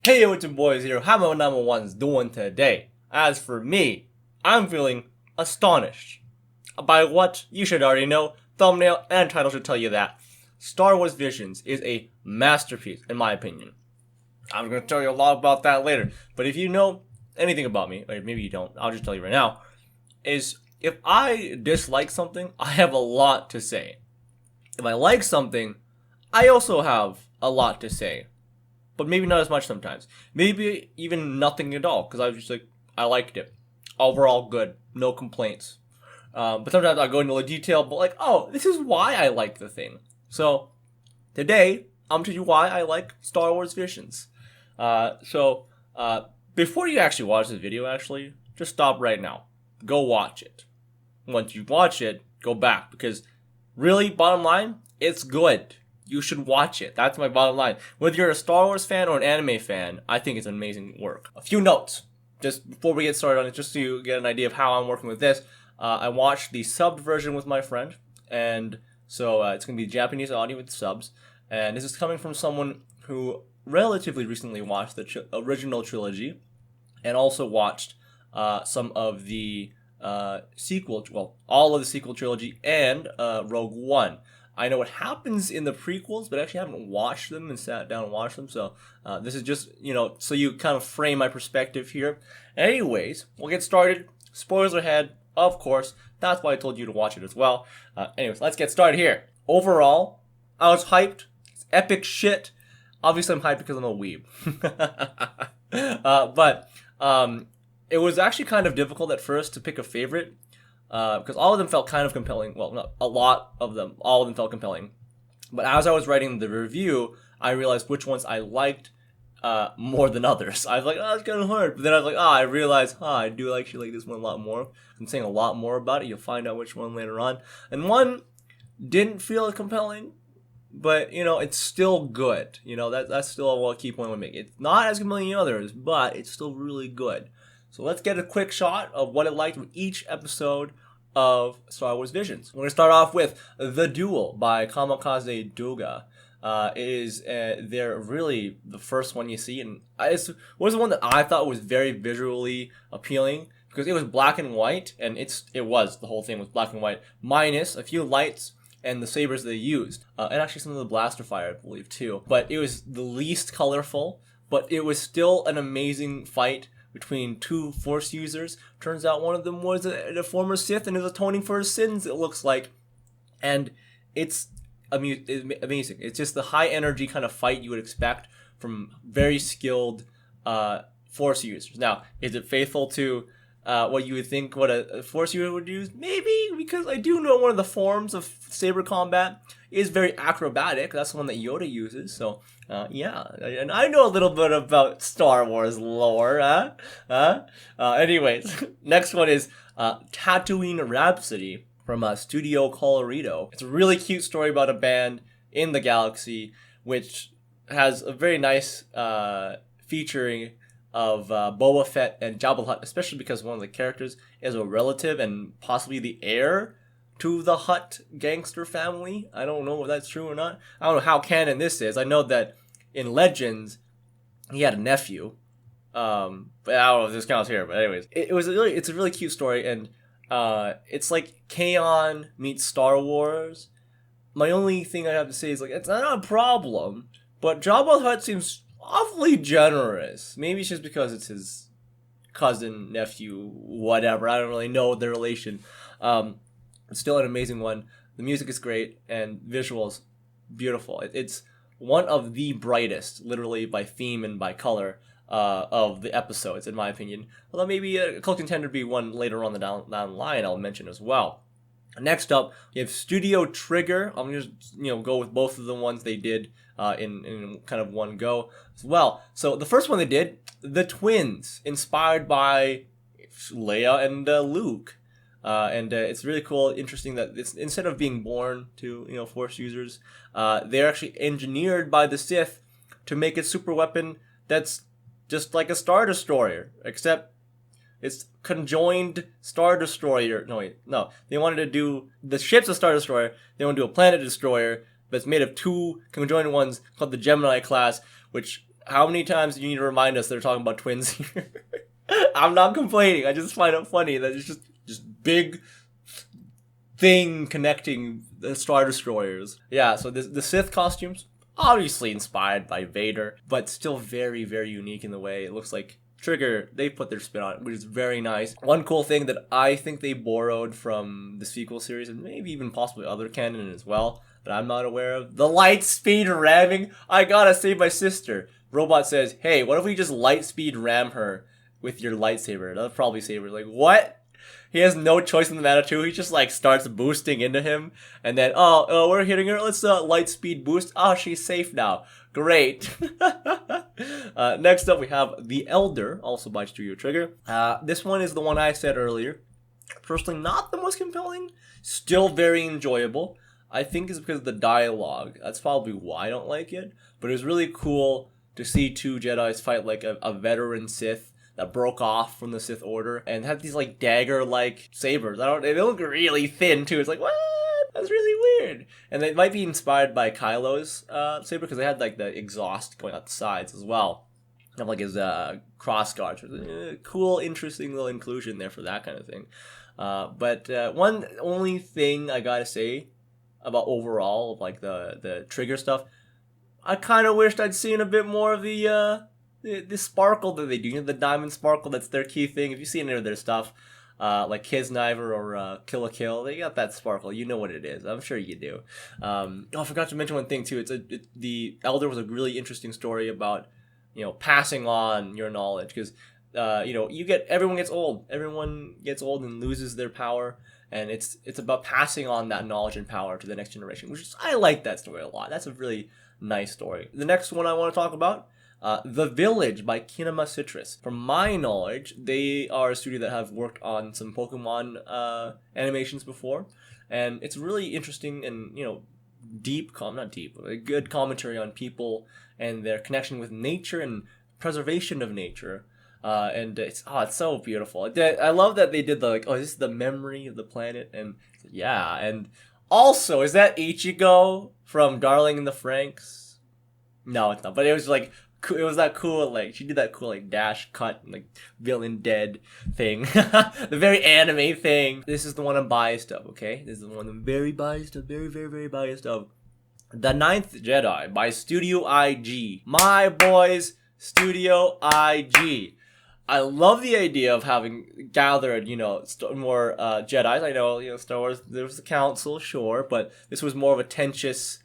Hey, what's your boys here? How my number one's doing today? As for me, I'm feeling astonished by what you should already know. Thumbnail and title should tell you that. Star Wars Visions is a masterpiece, in my opinion. I'm going to tell you a lot about that later. But if you know anything about me, or maybe you don't, I'll just tell you right now, is if I dislike something, I have a lot to say. If I like something, I also have a lot to say. But maybe not as much sometimes. Maybe even nothing at all, because I was just like, I liked it. Overall good, no complaints. But sometimes I go into a detail, but like, oh, this is why I like the thing. So, today, I'm going to tell you why I like Star Wars Visions. Before you actually watch this video, just stop right now. Go watch it. Once you watch it, go back, because really, bottom line, it's good. You should watch it. That's my bottom line. Whether you're a Star Wars fan or an anime fan, I think it's amazing work. A few notes, just before we get started on it, just so you get an idea of how I'm working with this. I watched the subbed version with my friend, and so it's going to be Japanese audio with subs. And this is coming from someone who relatively recently watched the original trilogy, and also watched some of the sequel, well, all of the sequel trilogy and Rogue One. I know what happens in the prequels, but I actually haven't watched them and sat down and watched them. So this is just, so you kind of frame my perspective here. Anyways, we'll get started. Spoilers ahead, of course. That's why I told you to watch it as well. Anyways, let's get started here. Overall, I was hyped. It's epic shit. Obviously, I'm hyped because I'm a weeb. But it was actually kind of difficult at first to pick a favorite. Because all of them felt kind of compelling. Well, not a lot of them. All of them felt compelling. But as I was writing the review, I realized which ones I liked more than others. I was like, oh, it's kind of hard. But then I was like, I realized, I do actually like this one a lot more. I'm saying a lot more about it. You'll find out which one later on. And one didn't feel as compelling, but, it's still good. That's still a key point I want to make. It's not as compelling as others, but it's still really good. So let's get a quick shot of what I liked with each episode of Star Wars Visions. We're going to start off with The Duel by Kamikaze Douga. They're really the first one you see, and it was the one that I thought was very visually appealing, because it was black and white, and the whole thing was black and white, minus a few lights and the sabers they used, and actually some of the blaster fire, I believe, too. But it was the least colorful, but it was still an amazing fight between two Force users. Turns out one of them was a former Sith and is atoning for his sins, it looks like. And it's amazing. It's just the high energy kind of fight you would expect from very skilled Force users. Now, is it faithful to what you would think what a Force user would use? Maybe, because I do know one of the forms of saber combat is very acrobatic. That's the one that Yoda uses, so yeah. And I know a little bit about Star Wars lore, anyways, next one is Tatooine Rhapsody from Studio Colorido. It's a really cute story about a band in the galaxy, which has a very nice featuring of Boba Fett and Jabba the Hutt, especially because one of the characters is a relative and possibly the heir to the Hutt gangster family. I don't know if that's true or not. I don't know how canon this is. I know that in Legends, he had a nephew. But I don't know if this counts here. But anyways, it's a really cute story, and it's like K-On! Meets Star Wars. My only thing I have to say is, like, it's not a problem, but Jabba the Hutt seems awfully generous. Maybe it's just because it's his cousin, nephew, whatever. I don't really know their relation. It's still an amazing one. The music is great, and visuals, beautiful. It's one of the brightest, literally by theme and by color, of the episodes, in my opinion. Although maybe a close contender would be one later on down the line I'll mention as well. Next up, we have Studio Trigger. I'm going to go with both of the ones they did in kind of one go as well. So the first one they did, The Twins, inspired by Leia and Luke. And it's really cool, interesting that it's, instead of being born to Force users, they're actually engineered by the Sith to make a super weapon that's just like a Star Destroyer, except it's conjoined Star Destroyer. No. They wanted to do the ship's a Star Destroyer. They want to do a planet destroyer, but it's made of two conjoined ones called the Gemini-Class, which How many times do you need to remind us they're talking about twins here? I'm not complaining. I just find it funny that it's just big thing connecting the Star Destroyers. Yeah, so the Sith costumes, obviously inspired by Vader, but still very, very unique in the way it looks like Trigger, they put their spin on it, which is very nice. One cool thing that I think they borrowed from the sequel series, and maybe even possibly other canon as well, that I'm not aware of, the light speed ramming. I gotta save my sister. Robot says, hey, what if we just light speed ram her with your lightsaber? That'll probably save her. Like, what? He has no choice in the matter too. He just like starts boosting into him, and then we're hitting her. Let's light speed boost. Oh, she's safe now. Great. Next up we have The Elder, also by Studio Trigger. This one is the one I said earlier. Personally, not the most compelling. Still very enjoyable. I think it's because of the dialogue. That's probably why I don't like it. But it was really cool to see two Jedis fight like a veteran Sith that broke off from the Sith Order and had these like dagger-like sabers. They look really thin too. It's like, what? That's really weird. And they might be inspired by Kylo's saber because they had like the exhaust going out the sides as well. Kind of like his cross guards. Cool, interesting little inclusion there for that kind of thing. But one only thing I gotta say about overall like the Trigger stuff, I kind of wished I'd seen a bit more of the sparkle that they do, the diamond sparkle. That's their key thing. If you see any of their stuff, like Kisniver or Kill la Kill, they got that sparkle. You know what it is. I'm sure you do. I forgot to mention one thing too. The Elder was a really interesting story about passing on your knowledge because everyone gets old. Everyone gets old and loses their power. And it's about passing on that knowledge and power to the next generation, I like that story a lot. That's a really nice story. The next one I want to talk about, The Village by Kinema Citrus. From my knowledge, they are a studio that have worked on some Pokemon animations before, and it's really interesting and good commentary on people and their connection with nature and preservation of nature. And it's so beautiful. I love that they did this is the memory of the planet, and yeah, and also, is that Ichigo from Darling in the Franxx? No, it's not. But it was like, it was that cool, like, she did that cool, like, dash cut, like, villain dead thing. The very anime thing. This is the one I'm biased of, okay? This is the one I'm very biased of, very, very, very biased of. The Ninth Jedi by Studio IG. My boys, Studio IG. I love the idea of having gathered, more Jedis. I know, Star Wars, there was the Council, sure, but this was more of a tenuous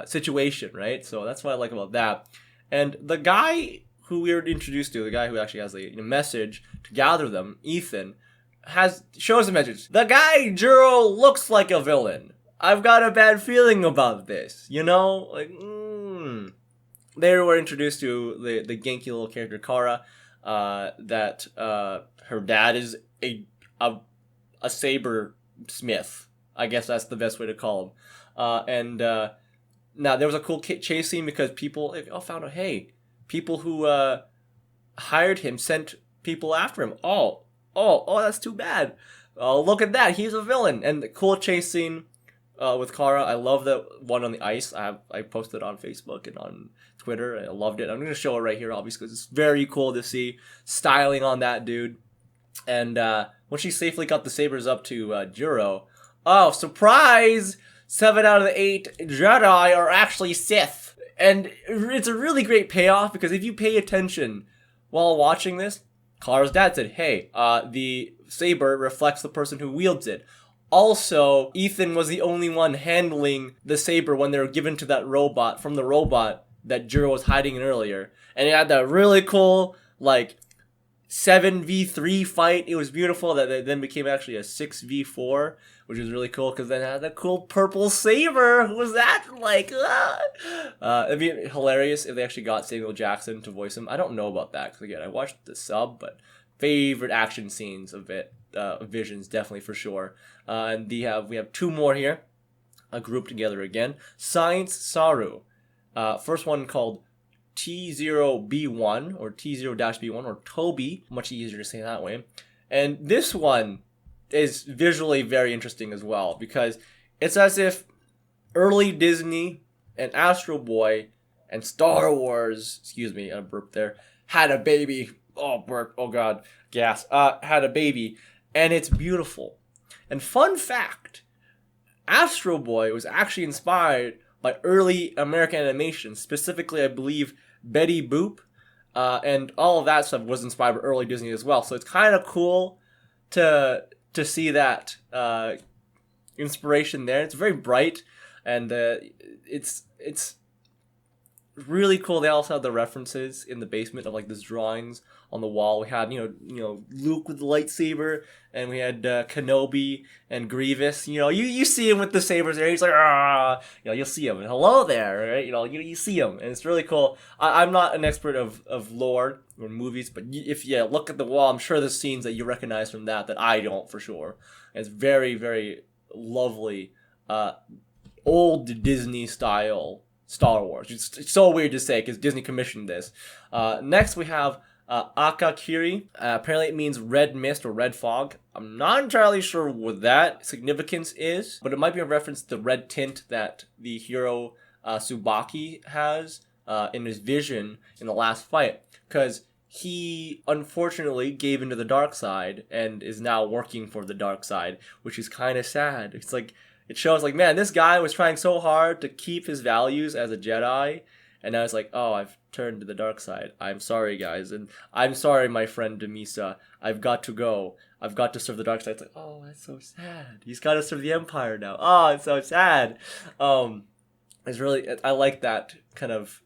situation, right? So that's what I like about that. And the guy who we were introduced to, the guy who actually has the message to gather them, Ethan, shows the message. The guy, Gero, looks like a villain. I've got a bad feeling about this, They were introduced to the Genki little character, Kara, that her dad is a saber smith. I guess that's the best way to call him. Now, there was a cool chase scene because people found out, hey, people who hired him sent people after him. Oh, that's too bad. Oh, look at that. He's a villain. And the cool chase scene with Kara. I love the one on the ice. I posted it on Facebook and on Twitter. I loved it. I'm going to show it right here, obviously, because it's very cool to see styling on that dude. And when she safely got the sabers up to Gero, oh, surprise! 7 out of the 8 Jedi are actually Sith. And it's a really great payoff because if you pay attention while watching this, Kara's dad said, hey, the saber reflects the person who wields it. Also, Ethan was the only one handling the saber when they were given to that robot, from the robot that Gero was hiding in earlier. And it had that really cool, 7v3 fight. It was beautiful. That then became actually a 6v4, which was really cool because then it had that cool purple saber. Who was that? It'd be hilarious if they actually got Samuel Jackson to voice him. I don't know about that because, again, I watched the sub, but favorite action scenes of it, Visions, definitely for sure. And we have 2 more here, grouped together again. Science Saru. First one called T0B1 or T0-B1 or TOBY, much easier to say that way. And this one is visually very interesting as well because it's as if early Disney and Astro Boy And Star Wars, excuse me, I burped there, had a baby. Oh, burp. Oh, God. Gas. Had a baby. And it's beautiful. And fun fact, Astro Boy was actually inspired by early American animation. Specifically, I believe, Betty Boop. And all of that stuff was inspired by early Disney as well. So it's kind of cool to see that inspiration there. It's very bright, and it's really cool. They also have the references in the basement of like these drawings on the wall. We had you know Luke with the lightsaber, and we had Kenobi and Grievous. You see him with the sabers there. He's like, ah, you'll see him. And hello there, right? You see him, and it's really cool. I'm not an expert of lore or movies, but if you look at the wall, I'm sure there's scenes that you recognize from that I don't for sure. And it's very, very lovely, old Disney style Star Wars. It's so weird to say because Disney commissioned this. Next we have akkakiri. Apparently it means red mist or red fog. I'm not entirely sure what that significance is, but it might be a reference to the red tint that the hero Tsubaki has in his vision in the last fight, because he unfortunately gave into the dark side and is now working for the dark side, which is kind of sad. It's like, it shows like, man, this guy was trying so hard to keep his values as a Jedi, and now it's like, oh, I've turned to the dark side. I'm sorry, guys, and I'm sorry, my friend Demisa. I've got to go. I've got to serve the dark side. It's like, oh, that's so sad. He's got to serve the Empire now. Oh, it's so sad. It's really, I like that kind of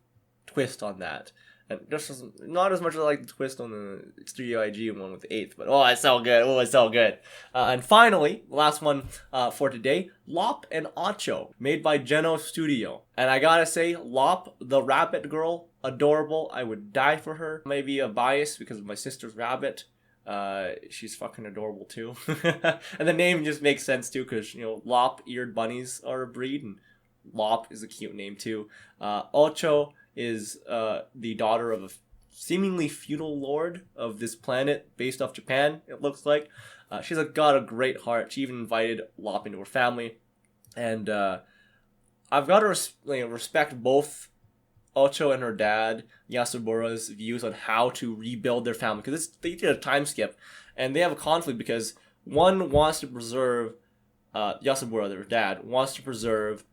twist on that. And just not as much as I like the twist on the Studio IG one with the 8th, but oh, it's so good. Oh, it's so good. And finally, last one for today, Lop and Ocho, made by Geno Studio. And I gotta say, Lop, the rabbit girl, adorable. I would die for her. Maybe a bias because of my sister's rabbit. She's fucking adorable too. And the name just makes sense too, because, lop-eared bunnies are a breed, and Lop is a cute name too. Ocho is the daughter of a seemingly feudal lord of this planet based off Japan, it looks like. She's got a great heart. She even invited Lop into her family. And I've got to respect both Ocho and her dad, Yasubura's views on how to rebuild their family. Because they did a time skip. And they have a conflict because one wants to preserve, Yasubura, their dad, wants to preserve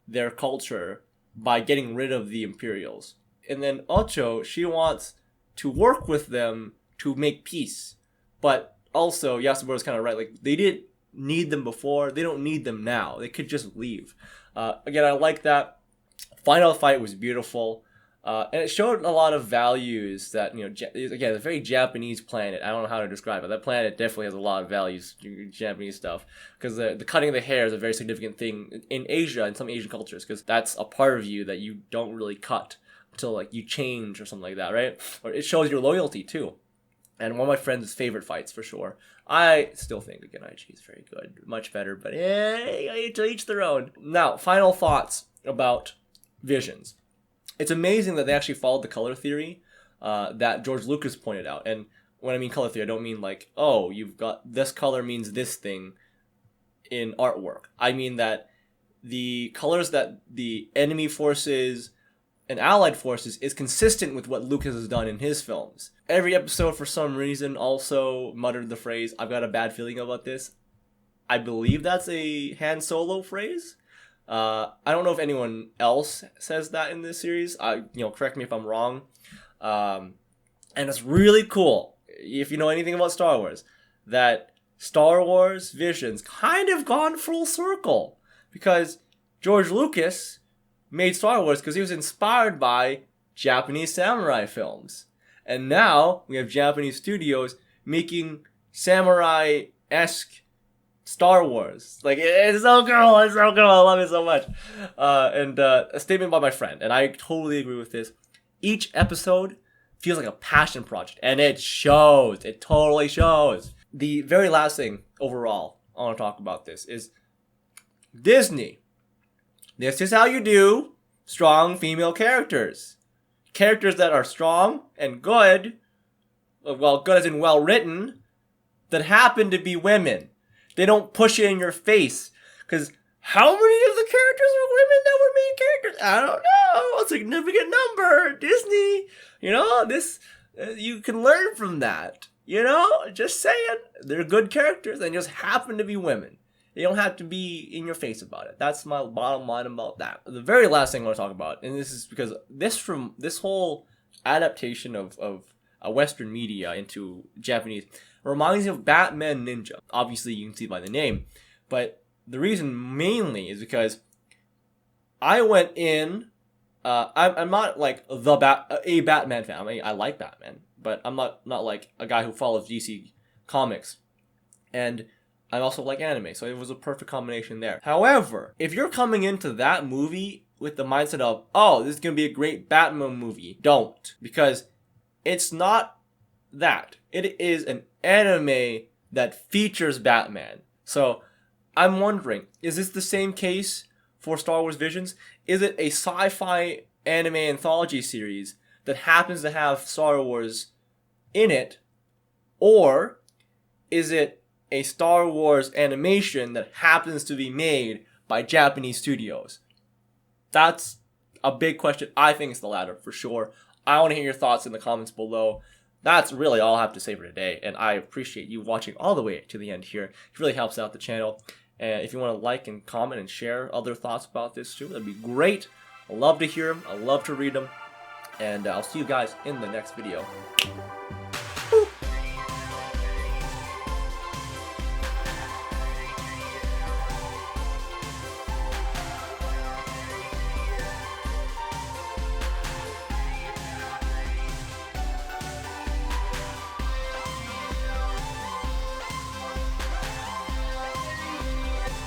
their culture by getting rid of the Imperials. And then Ocho, she wants to work with them to make peace. But also, Yasubura's kind of right. Like, they didn't need them before. They don't need them now. They could just leave. Again, I like that. Final fight was beautiful. And it showed a lot of values that, again, it's a very Japanese planet. I don't know how to describe it. That planet definitely has a lot of values, Japanese stuff. Because the cutting of the hair is a very significant thing in Asia, in some Asian cultures. Because that's a part of you that you don't really cut until, like, you change or something like that, right? Or it shows your loyalty, too. And one of my friends' favorite fights, for sure. I still think, again, IG is very good. Much better, but to each their own. Now, final thoughts about Visions. It's amazing that they actually followed the color theory that George Lucas pointed out. And when I mean color theory, I don't mean like, oh, you've got this color means this thing in artwork. I mean that the colors that the enemy forces and allied forces is consistent with what Lucas has done in his films. Every episode, for some reason, also muttered the phrase, I've got a bad feeling about this. I believe that's a Han Solo phrase. I don't know if anyone else says that in this series. Correct me if I'm wrong. And it's really cool, if you know anything about Star Wars, that Star Wars Visions kind of gone full circle. Because George Lucas made Star Wars because he was inspired by Japanese samurai films. And now we have Japanese studios making samurai-esque Star Wars. Like, it's so cool. It's so cool. I love it so much. And a statement by my friend, and I totally agree with this. Each episode feels like a passion project, and it shows. It totally shows. The very last thing overall I want to talk about this is Disney. This is how you do strong female characters. Characters that are strong and good, well, good as in well written, that happen to be women. They don't push it in your face. Because How many of the characters were women that were main characters? I don't know. A significant number. Disney. You know, this you can learn from that. You know, just saying. They're good characters and just happen to be women. You don't have to be in your face about it. That's my bottom line about that. The very last thing I want to talk about, and this is because this whole adaptation of a Western media into Japanese reminds me of Batman Ninja. Obviously, you can see by the name, but the reason mainly is because I went in. I'm not like a Batman fan. I mean, I like Batman, but I'm not like a guy who follows DC comics, and I also like anime, so it was a perfect combination there. However, if you're coming into that movie with the mindset of, oh, this is gonna be a great Batman movie, don't, because it's not that. It is an anime that features Batman. So I'm wondering, is this the same case for Star Wars Visions? Is it a sci-fi anime anthology series that happens to have Star Wars in it? Or is it a Star Wars animation that happens to be made by Japanese studios? That's a big question. I think it's the latter for sure. I want to hear your thoughts in the comments below. That's really all I have to say for today, and I appreciate you watching all the way to the end here. It really helps out the channel. And if you want to like and comment and share other thoughts about this too, that'd be great. I love to hear them. I love to read them. And I'll see you guys in the next video.